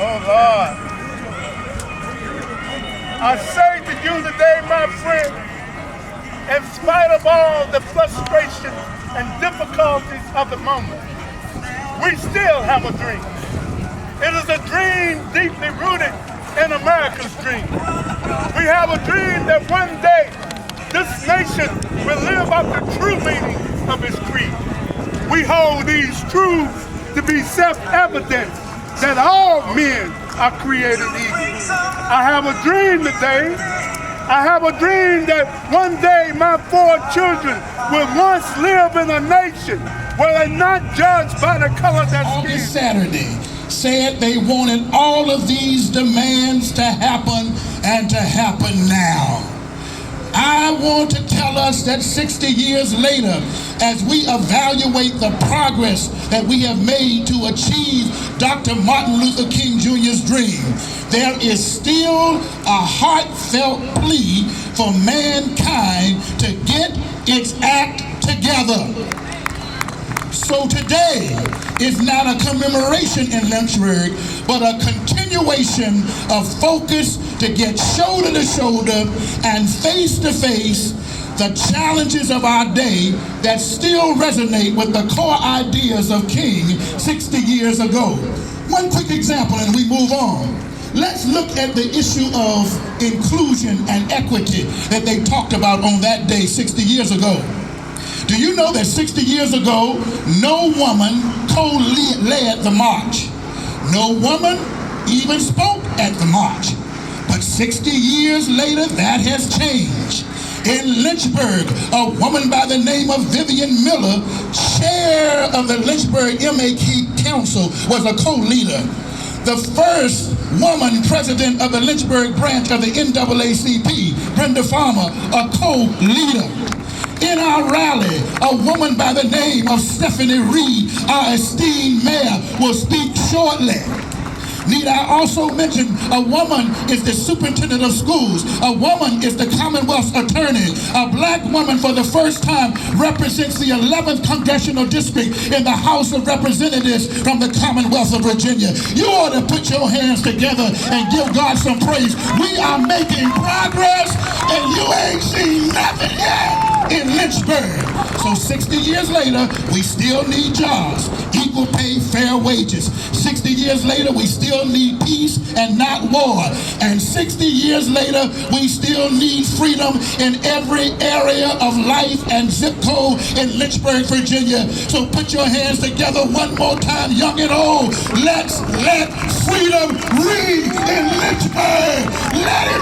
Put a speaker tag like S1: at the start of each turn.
S1: Oh, Lord. I say to you today, my friend, in spite of all the frustration and difficulties of the moment, we still have a dream. It is a dream deeply rooted in America's dream. We have a dream that one day this nation will live out the true meaning of its creed. We hold these truths to be self-evident that all men are created equal. I have a dream today. I have a dream that one day my 4 children will once live in a nation where they're not judged by the color of their skin.
S2: August Saturday said they wanted all of these demands to happen and to happen now. I want to tell us that 60 years later, as we evaluate the progress that we have made to achieve Dr. Martin Luther King Jr.'s dream, there is still a heartfelt plea for mankind to get its act together. So today is not a commemoration in Lynchburg, but a continuation of focus to get shoulder to shoulder and face to face the challenges of our day that still resonate with the core ideas of King 60 years ago. One quick example and we move on. Let's look at the issue of inclusion and equity that they talked about on that day 60 years ago. Do you know that 60 years ago, no woman co-led the march? No woman even spoke at the march. But 60 years later, that has changed. In Lynchburg, a woman by the name of Vivian Miller, chair of the Lynchburg MAQ Council, was a co-leader. The first woman president of the Lynchburg branch of the NAACP, Brenda Farmer, a co-leader. In our rally, a woman by the name of Stephanie Reed, our esteemed mayor, will speak shortly. Need I also mention a woman is the superintendent of schools. A woman is the Commonwealth's attorney. A black woman for the first time represents the 11th Congressional District in the House of Representatives from the Commonwealth of Virginia. You ought to put your hands together and give God some praise. We are making progress and you ain't seen nothing yet in Lynchburg. So 60 years later, we still need jobs, equal pay, fair wages. 60 years later, we still need peace and not war. And 60 years later, we still need freedom in every area of life and zip code in Lynchburg, Virginia. So put your hands together one more time, young and old. Let's let freedom ring in Lynchburg. Let it